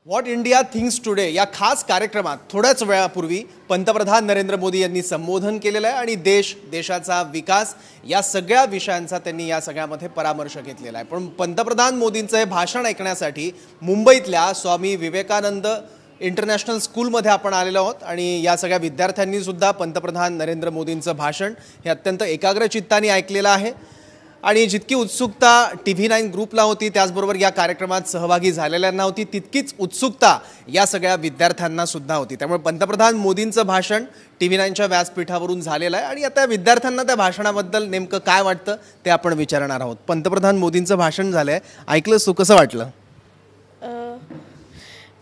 What India thinks today या खास कार्यक्रमात थोड्याच वेळापूर्वी पंतप्रधान नरेंद्र मोदी यांनी संबोधन केलेलं आहे आणि देशाचा विकास या सगळ्या विषयांचा त्यांनी या सगळ्यामध्ये परामर्श घेतलेला आहे। पण पंतप्रधान मोदींचं हे भाषण ऐकण्यासाठी मुंबईतल्या स्वामी विवेकानंद इंटरनॅशनल स्कूलमध्ये आपण आलेलो आहोत आणि या सगळ्या विद्यार्थ्यांनी सुद्धा पंतप्रधान नरेंद्र मोदींचं भाषण हे अत्यंत एकाग्र चित्ताने ऐकलेलं आहे आणि जितकी उत्सुकता TV9 ग्रुपला होती त्याचबरोबर या कार्यक्रमात सहभागी झालेल्यांना होती तितकीच उत्सुकता या सगळ्या विद्यार्थ्यांना सुद्धा होती। त्यामुळे पंतप्रधान मोदींचं भाषण TV9च्या व्यासपीठावरून झालेलं आहे आणि आता विद्यार्थ्यांना त्या भाषणाबद्दल नेमकं काय वाटतं ते आपण विचारणार आहोत। पंतप्रधान मोदींचं भाषण झालंय, ऐकलंस तू, कसं वाटलं?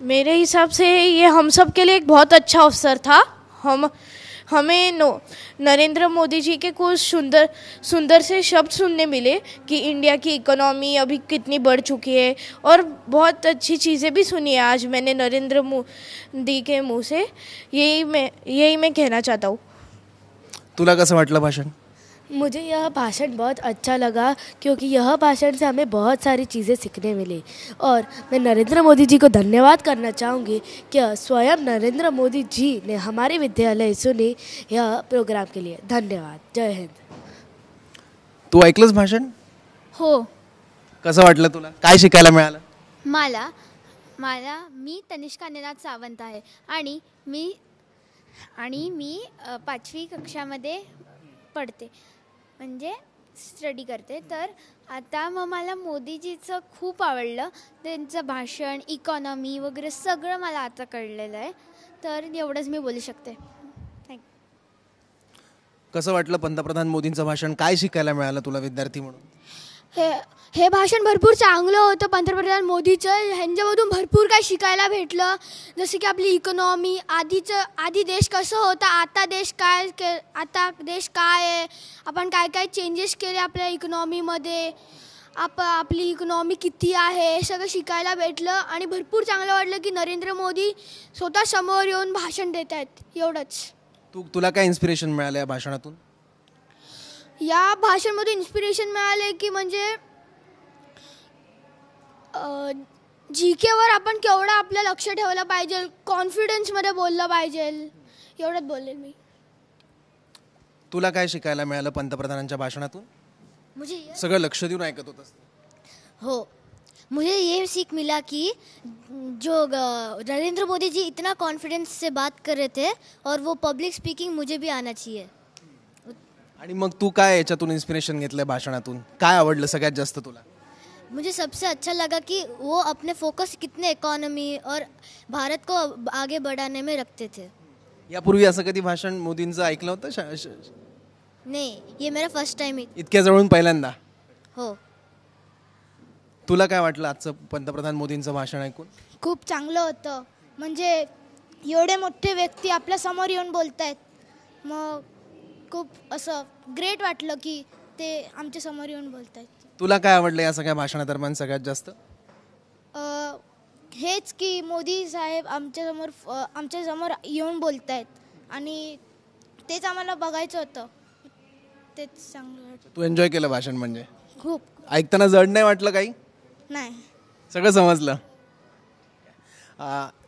मेरे हिसाब से ये हम सब के लिए एक बहुत अच्छा अवसर था। हमें नरेंद्र मोदी जी के कुछ सुंदर से शब्द सुनने मिले कि इंडिया की इकोनॉमी अभी कितनी बढ़ चुकी है और बहुत अच्छी चीज़ें भी सुनी है आज मैंने नरेंद्र मोदी के मुंह से। यही मैं कहना चाहता हूँ। तुला कसं वाटलं भाषण? मुझे यह भाषण बहुत अच्छा लगा क्योंकि यह भाषण से हमें बहुत सारी चीज़ें सीखने मिली और मैं नरेंद्र मोदी जी को धन्यवाद करना चाहूँगी कि स्वयं नरेंद्र मोदी जी ने हमारे विद्यालय सुनी यह प्रोग्राम के लिए। धन्यवाद। जय हिंद। तू ऐकलंस भाषण? हो। कसं वाटलं तुला? काय शिकायला मिळालं? मी तनिष्का निनाद सावंत आहे आणि मी 5वी कक्षामध्ये पढ़ते म्हणजे स्टडी करते। तर आता मग मला मोदीजीचं खूप आवडलं, त्यांचं भाषण, इकॉनॉमी वगैरे सगळं मला आता कळलेलं आहे। तर एवढंच मी बोलू शकते। थँक्यू। कसं वाटलं पंतप्रधान मोदींचं भाषण? काय शिकायला मिळालं तुला विद्यार्थी म्हणून? हे भाषण भरपूर चांगलं होतं पंतप्रधान मोदीचं। ह्यांच्यामधून भरपूर काय शिकायला भेटलं, जसं की आपली इकॉनॉमी, आधी देश कसं होता, आता देश काय आहे, आपण काय काय चेंजेस केले आपल्या इकॉनॉमीमध्ये, आपली इकॉनॉमी किती आहे, हे सगळं शिकायला भेटलं आणि भरपूर चांगलं वाटलं की नरेंद्र मोदी स्वतः समोर येऊन भाषण देत आहेत। एवढंच। तुला काय इन्स्पिरेशन मिळालं या भाषणातून? या भाषणामधून इन्स्पिरेशन मिळाले की म्हणजे जीकेवर आपण केवढं आपलं लक्ष ठेवलं पाहिजे, कॉन्फिडन्समध्ये बोललं पाहिजे, एवढंच बोलेल मी। तुला काय शिकायला मिळालं पंतप्रधानांच्या भाषणातून? सगळं लक्ष देऊन ऐकत होतस? हो, मुझे ये सीख मिला कि जो नरेंद्र मोदी जी इतना कॉन्फिडेंस से बात कर रहे थे और वो पब्लिक स्पीकिंग मुझे भी आना चाहिए। आणि मग तू काय याच्यातून इन्स्पिरेशन घेतलं भाषणातून? काय आवडलं सगळ्यात जास्त तुला? मुझे सबसे अच्छा लगा कि वो अपने फोकस कितने इकोनॉमी और भारत को आगे बढ़ाने में रखते थे। यापूर्वी असं कधी भाषण मोदींचं ऐकलं होतं? नहीं, ये मेरा फर्स्ट टाइम है। इतक्या जवळून पहिल्यांदा? हो। तुला काय वाटलं आजचं पंतप्रधान मोदींचं भाषण ऐकून? खूप चांगलं होतं, म्हणजे एवढे मोठे व्यक्ती आपल्या समोर येऊन बोलतायत, मग खूप असं ग्रेट वाटलं की ते आमच्या समोर येऊन बोलतायत। तुला काय आवडलं या सगळ्या भाषणादरम्यान सगळ्यात जास्त? हेच की मोदी साहेब आमच्या समोर येऊन बोलतायत आणि तेच आम्हाला बघायचं होतं, तेच चांगलं वाटलं। तू एन्जॉय केलं भाषण? म्हणजे खूप। ऐकताना जड नाही वाटलं काही? नाही, सगळं समजलं?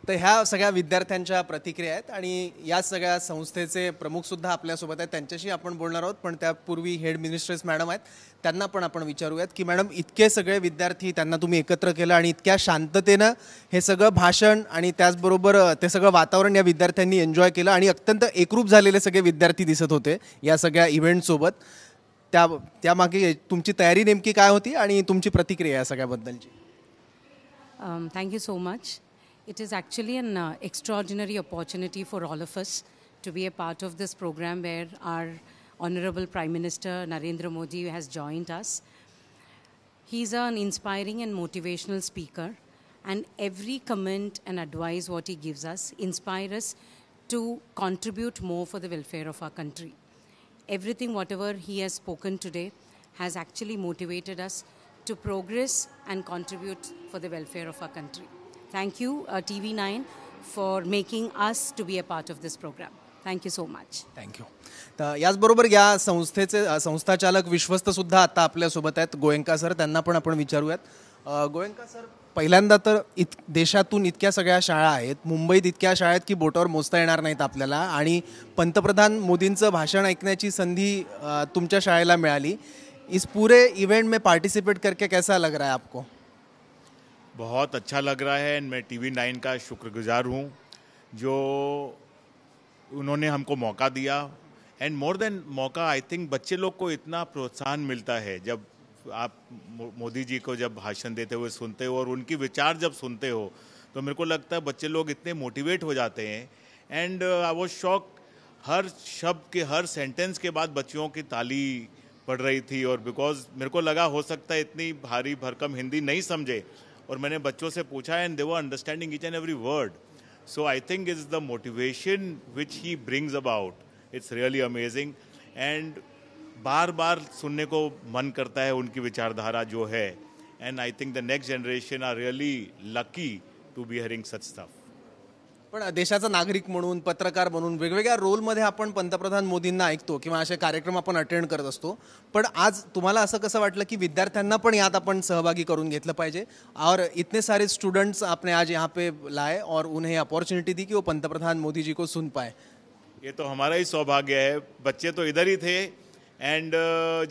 तर ह्या सगळ्या विद्यार्थ्यांच्या प्रतिक्रिया आहेत आणि या सगळ्या संस्थेचे प्रमुख सुद्धा आपल्यासोबत आहेत, त्यांच्याशी आपण बोलणार आहोत। पण त्यापूर्वी हेड मिनिस्ट्रेस मॅडम आहेत, त्यांना पण आपण विचारूयात की मॅडम, इतके सगळे विद्यार्थी त्यांना तुम्ही एकत्र केलं आणि इतक्या शांततेनं हे सगळं भाषण आणि त्याचबरोबर ते सगळं वातावरण या विद्यार्थ्यांनी एन्जॉय केलं आणि अत्यंत एकरूप झालेले सगळे विद्यार्थी दिसत होते या सगळ्या इव्हेंटसोबत। त्यामागे तुमची तयारी नेमकी काय होती आणि तुमची प्रतिक्रिया या सगळ्याबद्दलची? Thank you so much. It is actually an extraordinary opportunity for all of us to be a part of this program where our Honorable Prime Minister Narendra Modi has joined us. He's an inspiring and motivational speaker, and every comment and advice what he gives us inspire us to contribute more for the welfare of our country. Everything whatever he has spoken today has actually motivated us to progress and contribute for the welfare of our country. Thank you TV9 for making us to be a part of this program. Thank you so much. Thank you. तर याचबरोबर या संस्थेचे संस्थाचालक विश्वस्त सुद्धा आता आपल्यासोबत आहेत, गोयंका सर, त्यांना पण आपण विचारूयात। गोयंका सर, पहिल्यांदा तर देशातून इतक्या सगळ्या शाळा आहेत, मुंबईत इतक्या शाळा आहेत की बोटावर मोजता येणार नाहीत आपल्याला, आणि पंतप्रधान मोदींचं भाषण ऐकण्याची संधी तुमच्या शाळेला मिळाली. इस पूरे इवेंट में पार्टिसिपेट करके कैसा लग रहा है आपको? बहुत अच्छा लग रहा है एंड मैं TV9 का शुक्रगुजार हूँ जो उन्होंने हमको मौका दिया. एंड मोर देन मौका, आई थिंक बच्चे लोग को इतना प्रोत्साहन मिलता है जब आप मोदी जी को जब भाषण देते हुए सुनते हो और उनकी विचार जब सुनते हो, तो मेरे को लगता है बच्चे लोग इतने मोटिवेट हो जाते हैं. एंड आई वाज शॉक, हर शब्द के हर सेंटेंस के बाद बच्चों की ताली पड़ रही थी. और बिकॉज मेरे को लगा हो सकता है इतनी भारी भरकम हिंदी नहीं समझे, और मैंने बच्चों से पूछा and they were understanding each and every word. So I think is the motivation which he brings about, it's really amazing. And बार बार सुनने को मन करता है उनकी विचारधारा जो है. And I think the next generation are really lucky to be hearing such stuff. पण देशाचा नागरिक म्हणून, पत्रकार म्हणून वेगवेगळ्या रोलमध्ये आपण पंतप्रधान मोदींना ऐकतो किंवा असे कार्यक्रम आपण अटेंड करत असतो. पण आज तुम्हाला असं कसं वाटलं की विद्यार्थ्यांना पण यात आपण सहभागी करून घेतलं पाहिजे, और इतने सारे स्टूडेंट्स आपने आज यहाँ पे लाए और उन्हें अपॉर्चुनिटी दी कि वो पंतप्रधान मोदी जी को सुन पाए? ये तो हमारा ही सौभाग्य है. बच्चे तो इधर ही थे एंड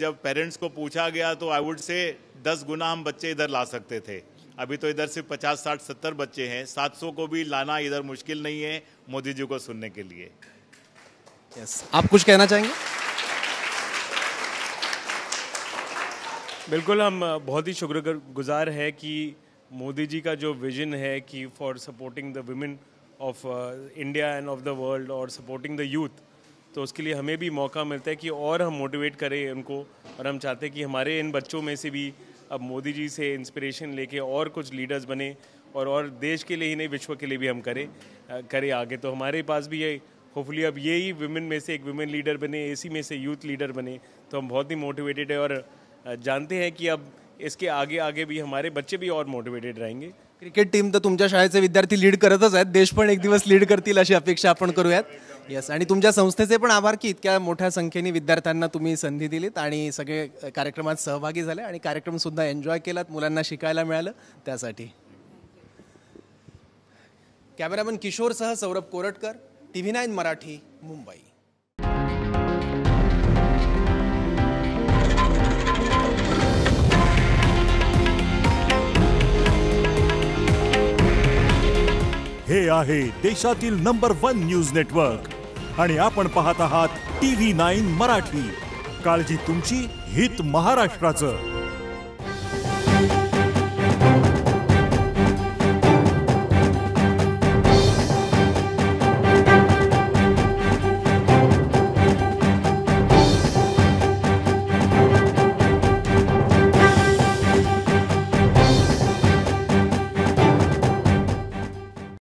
जब पेरेंट्स को पूछा गया तो आई वुड से 10 गुना हम बच्चे इधर ला सकते थे. अभी तो इधर सिर्फ 50, 60, 70 बच्चे हैं. 700 को भी लाना इधर मुश्किल नहीं है मोदी जी को सुनने के लिए. यस, आप कुछ कहना चाहेंगे? बिल्कुल, हम बहुत ही शुक्रगुजार है कि मोदी जी का जो विजन है कि for supporting the women of India end of the world और सपोर्टिंग द यूथ, तो उसके लिए हमें भी मौका मिलता है कि और हम मोटिवेट करें उनको. और हम चाहते हैं कि हमारे इन बच्चों में से भी अब मोदी जी से इंस्पिरेशन लेके और कुछ लीडर्स बने, और देश के लिए ही नहीं विश्व के लिए भी हम करें आगे. तो हमारे पास भी ये होपफुली अब यही वुमेन में से एक वुमेन लीडर बने, इसी में से यूथ लीडर बने, तो हम बहुत ही मोटिवेटेड है और जानते हैं कि अब इसके आगे आगे भी हमारे बच्चे भी और मोटिवेटेड रहेंगे. क्रिकेट टीम तर तुमच्या शाळेचे विद्यार्थी लीड करतच आहेत, देश पण एक दिवस लीड करतील अशी अपेक्षा आपण करूयात. यस, आणि तुमच्या संस्थेचे पण आभार की इतक्या मोठ्या संख्येने विद्यार्थ्यांना तुम्ही संधी दिलीत आणि सगळे कार्यक्रमात सहभागी झाले आणि कार्यक्रम सुद्धा एन्जॉय केलात, मुलांना शिकायला मिळालं त्यासाठी. कॅमेरामन किशोरसह सौरभ कोरटकर, TV9 मराठी, मुंबई. हे आहे देशातील नंबर 1 न्यूज नेटवर्क आणि आपण पाहत आहात TV9 मराठी. काळजी तुमची, हित महाराष्ट्राचं.